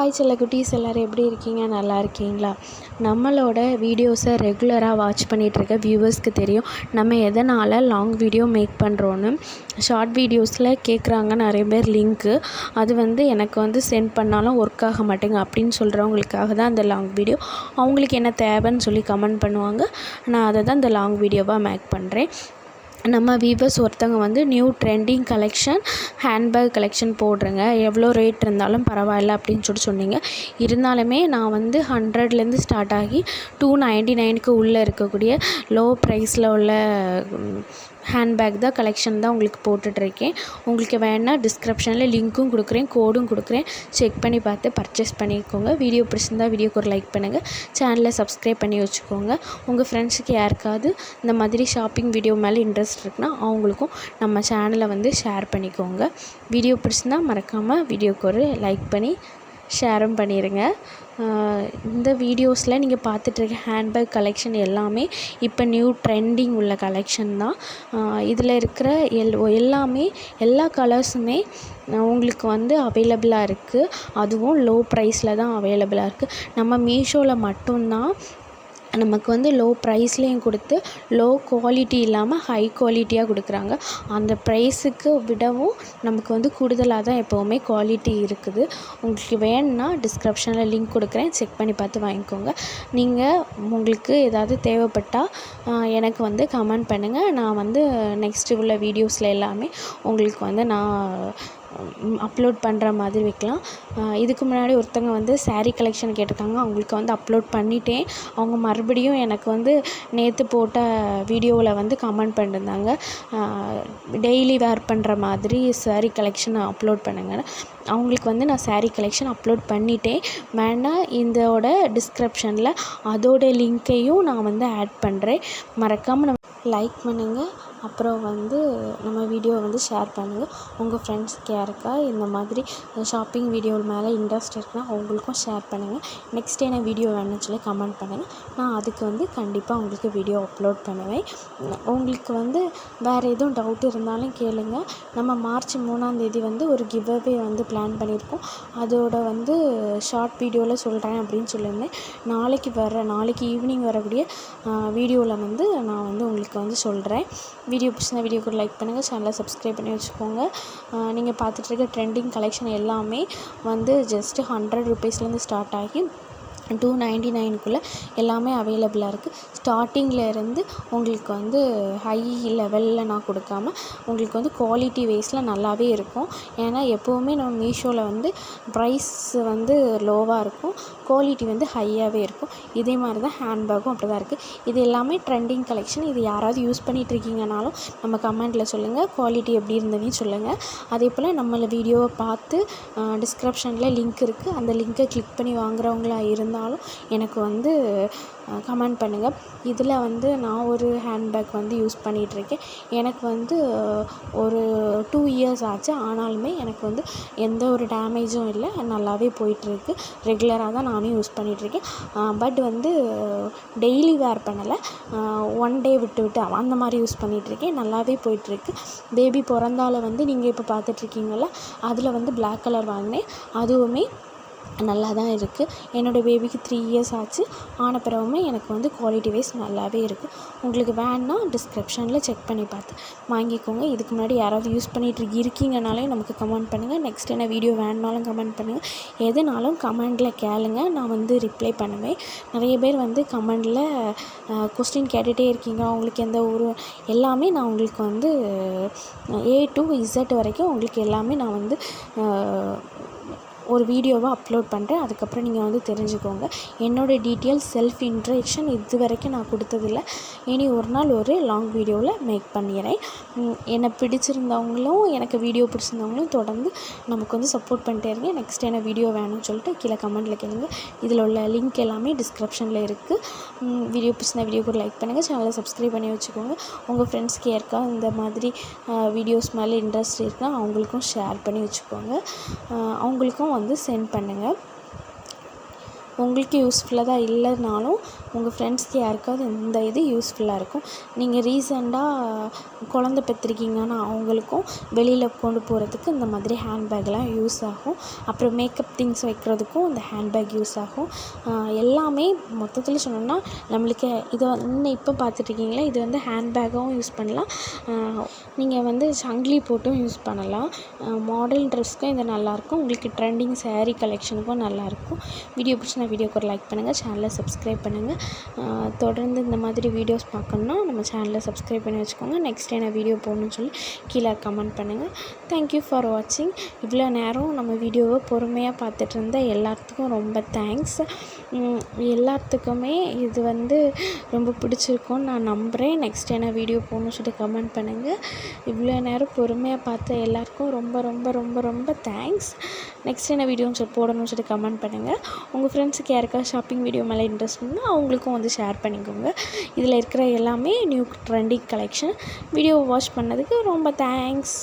Hi செல்லக்குட்டீஸ், எல்லோரும் எப்படி இருக்கீங்க? நல்லா இருக்கீங்களா? நம்மளோட வீடியோஸை ரெகுலராக வாட்ச் பண்ணிகிட்ருக்க வியூவர்ஸ்க்கு தெரியும் நம்ம எதனால் லாங் வீடியோ மேக் பண்ணுறோன்னு. ஷார்ட் வீடியோஸில் கேட்குறாங்க நிறைய பேர் லிங்க்கு, அது எனக்கு சென்ட் பண்ணாலும் ஒர்க் ஆக மாட்டேங்க அப்படின்னு சொல்கிறவங்களுக்காக தான் அந்த லாங் வீடியோ. அவங்களுக்கு என்ன தேவைன்னு சொல்லி கமெண்ட் பண்ணுவாங்க, நான் அதை தான் இந்த லாங் வீடியோவாக மேக் பண்ணுறேன். நம்ம வீவர்ஸ் ஒருத்தவங்க new trending collection handbag collection போடுறேங்க, எவ்வளோ ரேட் இருந்தாலும் பரவாயில்ல அப்படின்னு சொன்னீங்க. இருந்தாலுமே நான் 100லேருந்து ஸ்டார்ட் ஆகி 299க்கு உள்ளே இருக்கக்கூடிய லோ ப்ரைஸில் உள்ள ஹேண்ட்பேக் தான் கலெக்ஷன் தான் உங்களுக்கு போட்டுட்ருக்கேன். உங்களுக்கு வேணால் டிஸ்கிரிப்ஷனில் லிங்க்கும் கொடுக்குறேன், கோடும் கொடுக்குறேன். செக் பண்ணி பார்த்து பர்ச்சேஸ் பண்ணிக்கோங்க. வீடியோ பிடிச்சிருந்தால் வீடியோக்கு ஒரு லைக் பண்ணுங்கள், சேனலை சப்ஸ்கிரைப் பண்ணி வச்சுக்கோங்க. உங்கள் ஃப்ரெண்ட்ஸுக்கு யாருக்காவது இந்த மாதிரி ஷாப்பிங் வீடியோ மேலே இன்ட்ரெஸ்ட் இருக்குன்னா அவங்களுக்கும் நம்ம சேனலை ஷேர் பண்ணிக்கோங்க. வீடியோ பிடிச்சிருந்தால் மறக்காமல் வீடியோக்கு ஒரு லைக் பண்ணி ஷேரும் பண்ணிடுங்க. இந்த வீடியோஸில் நீங்கள் பார்த்துட்ருக்க ஹேண்ட்பேக் கலெக்ஷன் எல்லாமே இப்போ நியூ ட்ரெண்டிங் உள்ள கலெக்ஷன் தான். இதில் இருக்கிற எல்லாமே எல்லா கலர்ஸுமே உங்களுக்கு அவைலபிளாக இருக்குது. அதுவும் லோ ப்ரைஸில் தான் அவைலபிளாக இருக்குது. நம்ம மீஷோவில் மட்டும்தான் நமக்கு லோ ப்ரைஸ்லேயும் கொடுத்து லோ குவாலிட்டி இல்லாமல் ஹை குவாலிட்டியாக கொடுக்குறாங்க. அந்த ப்ரைஸுக்கு விடவும் நமக்கு கூடுதலாக தான் எப்போவுமே குவாலிட்டி இருக்குது. உங்களுக்கு வேணும்னா டிஸ்கிரிப்ஷனில் லிங்க் கொடுக்குறேன், செக் பண்ணி பார்த்து வாங்கிக்கோங்க. நீங்கள் உங்களுக்கு ஏதாவது தேவைப்பட்டால் எனக்கு கமெண்ட் பண்ணுங்கள். நான் நெக்ஸ்ட்டு உள்ள வீடியோஸில் எல்லாமே உங்களுக்கு நான் அப்லோட் பண்ணுற மாதிரி வைக்கலாம். இதுக்கு முன்னாடி ஒருத்தங்க சாரீ கலெக்ஷன் கேட்டிருக்காங்க, அவங்களுக்கு அப்லோட் பண்ணிட்டேன். அவங்க மறுபடியும் எனக்கு நேற்று போட்ட வீடியோவில் கமெண்ட் பண்ணியிருந்தாங்க, டெய்லி வேர் பண்ணுற மாதிரி சாரீ கலெக்ஷன் அப்லோட் பண்ணுங்கன்னு. அவங்களுக்கு நான் சாரீ கலெக்ஷன் அப்லோட் பண்ணிட்டேன். வேணால் இதோட டிஸ்கிரிப்ஷனில் அதோட லிங்க்கையும் நான் ஆட் பண்ணுறேன். மறக்காமல் லைக் பண்ணுங்கள். அப்புறம் நம்ம வீடியோவை ஷேர் பண்ணுங்கள். உங்கள் ஃப்ரெண்ட்ஸுக்கு யாருக்கா இந்த மாதிரி ஷாப்பிங் வீடியோ மேலே இன்ட்ரெஸ்ட் இருக்குன்னா அவங்களுக்கும் ஷேர் பண்ணுங்கள். நெக்ஸ்ட் என்ன வீடியோ வேணும்னு சொல்லி கமெண்ட் பண்ணுங்கள். நான் அதுக்கு கண்டிப்பாக உங்களுக்கு வீடியோ அப்லோட் பண்ணுவேன். உங்களுக்கு வேறு எதுவும் டவுட் இருந்தாலும் கேளுங்கள். நம்ம மார்ச் 3ஆம் தேதி ஒரு கிவ்அவே பிளான் பண்ணியிருக்கோம். அதோட ஷார்ட் வீடியோவில் சொல்கிறேன் அப்படின்னு சொல்லியிருந்தேன். நாளைக்கு ஈவினிங் வரக்கூடிய வீடியோவில் நான் உங்களுக்கு சொல்கிறேன். வீடியோ பிடிச்சிருந்தா வீடியோக்கு ஒரு லைக் பண்ணுங்கள், சேனலை சப்ஸ்கிரைப் பண்ணி வச்சுக்கோங்க. நீங்கள் பார்த்துட்ருக்க ட்ரெண்டிங் கலெக்ஷன் எல்லாமே ஜஸ்ட்டு 100 ருபீஸ்லேருந்து ஸ்டார்ட் ஆகி 299க்குள்ளே எல்லாமே அவைலபிளாக இருக்குது. ஸ்டார்டிங்கில் இருந்து உங்களுக்கு ஹை லெவலில் நான் கொடுக்காம உங்களுக்கு குவாலிட்டி வைஸில் நல்லாவே இருக்கும். ஏன்னா எப்போவுமே நம்ம மீஷோவில் ப்ரைஸ் லோவாக இருக்கும், குவாலிட்டி ஹையாகவே இருக்கும். இதே மாதிரி தான் ஹேண்ட்பேக்கும் அப்படி தான் இருக்குது. இது எல்லாமே ட்ரெண்டிங் கலெக்ஷன். இது யாராவது யூஸ் பண்ணிகிட்ருக்கீங்கனாலும் நம்ம கமெண்ட்டில் சொல்லுங்கள், குவாலிட்டி எப்படி இருந்ததுன்னு சொல்லுங்கள். அதே போல் நம்மளை வீடியோவை பார்த்து டிஸ்கிரிப்ஷனில் லிங்க் இருக்குது, அந்த லிங்க்கை கிளிக் பண்ணி வாங்குறவங்களா இருந்தாலும் எனக்கு கமெண்ட் பண்ணுங்கள். இதில் நான் ஒரு ஹேண்ட்பேக் யூஸ் பண்ணிகிட்ருக்கேன். எனக்கு ஒரு 2 இயர்ஸ் ஆச்சு. ஆனாலுமே எனக்கு எந்த ஒரு டேமேஜும் இல்லை, நல்லாவே போயிட்டுருக்கு. ரெகுலராக தான் நானும் யூஸ் பண்ணிகிட்ருக்கேன். பட் டெய்லி வேர் பண்ணலை, 1 டே விட்டு அந்த மாதிரி யூஸ் பண்ணிகிட்ருக்கேன். நல்லாவே போயிட்டுருக்கு. பேபி பிறந்தால நீங்கள் இப்போ பார்த்துட்ருக்கீங்கள, அதில் பிளாக் கலர் வாங்கினேன். அதுவுமே நல்லா தான் இருக்குது. என்னோடய பேபிக்கு 3 இயர்ஸ் ஆச்சு. ஆன பிறகுமே எனக்கு குவாலிட்டி வைஸ் நல்லாவே இருக்குது. உங்களுக்கு வேணுன்னா டிஸ்கிரிப்ஷனில் செக் பண்ணி பார்த்து வாங்கிக்கோங்க. இதுக்கு முன்னாடி யாராவது யூஸ் பண்ணிகிட்டு இருக்கீங்கனாலே நமக்கு கமெண்ட் பண்ணுங்கள். நெக்ஸ்ட் என்ன வீடியோ வேணுனாலும் கமெண்ட் பண்ணுங்கள். எதுனாலும் கமெண்டில் கேளுங்க, நான் ரிப்ளை பண்ணுவேன். நிறைய பேர் கமெண்டில் கொஸ்டின் கேட்டுகிட்டே இருக்கீங்க, அவங்களுக்கு எந்த ஊர் எல்லாமே நான் உங்களுக்கு A to Z வரைக்கும் உங்களுக்கு எல்லாமே நான் ஒரு வீடியோவாக அப்லோட் பண்ணுறேன். அதுக்கப்புறம் நீங்கள் தெரிஞ்சுக்கோங்க. என்னோடய டீட்டெயில்ஸ் செல்ஃப் இன்ட்ரடக்ஷன் இது வரைக்கும் நான் கொடுத்ததில்ல. இனி ஒரு நாள் ஒரு லாங் வீடியோவில் மேக் பண்ணிடுறேன். என்னை பிடிச்சிருந்தவங்களும் எனக்கு வீடியோ பிடிச்சிருந்தவங்களும் தொடர்ந்து நமக்கு சப்போர்ட் பண்ணிட்டே இருங்க. நெக்ஸ்ட் என்ன வீடியோ வேணும்னு சொல்லிட்டு கீழே கமெண்ட்டில் கேளுங்க. இதில் உள்ள லிங்க் எல்லாமே டிஸ்கிரிப்ஷனில் இருக்குது. வீடியோ பிடிச்சிருந்தா வீடியோக்கு ஒரு லைக் பண்ணுங்கள், சேனலை சப்ஸ்கிரைப் பண்ணி வச்சுக்கோங்க. உங்கள் ஃப்ரெண்ட்ஸ்க்கு யாருக்கா இந்த மாதிரி வீடியோஸ் மேலே இன்ட்ரெஸ்ட் இருக்குன்னா அவங்களுக்கும் ஷேர் பண்ணி வச்சுக்கோங்க. அவங்களுக்கும் சென்ட் பண்ணுங்கள். உங்களுக்கு யூஸ்ஃபுல்லாக தான் இல்லைனாலும் உங்கள் ஃப்ரெண்ட்ஸ்க்கு யாருக்காவது இந்த இது யூஸ்ஃபுல்லாக இருக்கும். நீங்கள் ரீசெண்டாக குழந்த பெற்றிருக்கீங்கன்னா அவங்களுக்கும் வெளியில் கொண்டு போகிறதுக்கு இந்த மாதிரி ஹேண்ட்பேக்லாம் யூஸ் ஆகும். அப்புறம் மேக்கப் திங்ஸ் வைக்கிறதுக்கும் இந்த ஹேண்ட்பேக் யூஸ் ஆகும். எல்லாமே மொத்தத்தில் சொன்னோம்னா நம்மளுக்கு இதை இப்போ பார்த்துட்ருக்கீங்களா, இது வந்து ஹேண்ட்பேக்காகவும் யூஸ் பண்ணலாம். நீங்கள் வந்து சங்கிலி போட்டும் யூஸ் பண்ணலாம். மாடர்ன் ட்ரெஸ்க்கும் இது நல்லாயிருக்கும். உங்களுக்கு ட்ரெண்டிங் சாரீ கலெக்ஷனுக்கும் நல்லாயிருக்கும். வீடியோ பிடிச்சினா வீடியோக்கு ஒரு லைக் பண்ணுங்கள், சேனலை சப்ஸ்கிரைப் பண்ணுங்கள். தொடர்ந்து இந்த மாதிரி வீடியோஸ் பார்க்கணுன்னா நம்ம சேனலை சப்ஸ்கிரைப் பண்ணி வச்சுக்கோங்க. நெக்ஸ்ட் என்ன வீடியோ போடணும்னு சொல்லி கீழே கமெண்ட் பண்ணுங்கள். தேங்க்யூ ஃபார் வாட்சிங். இவ்வளோ நேரம் நம்ம வீடியோவை பொறுமையாக பார்த்துட்டு இருந்த எல்லாத்துக்கும் ரொம்ப தேங்க்ஸ். எல்லாத்துக்குமே இது வந்து ரொம்ப பிடிச்சிருக்கும்னு நான் நம்புகிறேன். நெக்ஸ்ட் என்ன வீடியோ போடணும்னு சொல்லி கமெண்ட் பண்ணுங்கள். இவ்வளோ நேரம் பொறுமையாக பார்த்த எல்லாருக்கும் ரொம்ப ரொம்ப ரொம்ப ரொம்ப தேங்க்ஸ். நெக்ஸ்ட் என்ன வீடியோன்னு சொல்லி போடணும்னு சொல்லி கமெண்ட் பண்ணுங்கள். உங்கள் ஃப்ரெண்ட்ஸுக்கு யாருக்காவது ஷாப்பிங் வீடியோ மேலே இன்ட்ரெஸ்ட் இருந்தால் அவங்களுக்கும் வந்து ஷேர் பண்ணிக்கோங்க. இதில் இருக்கிற எல்லாமே new trending collection. Video watch பண்ணதுக்கு ரொம்ப தேங்க்ஸ்.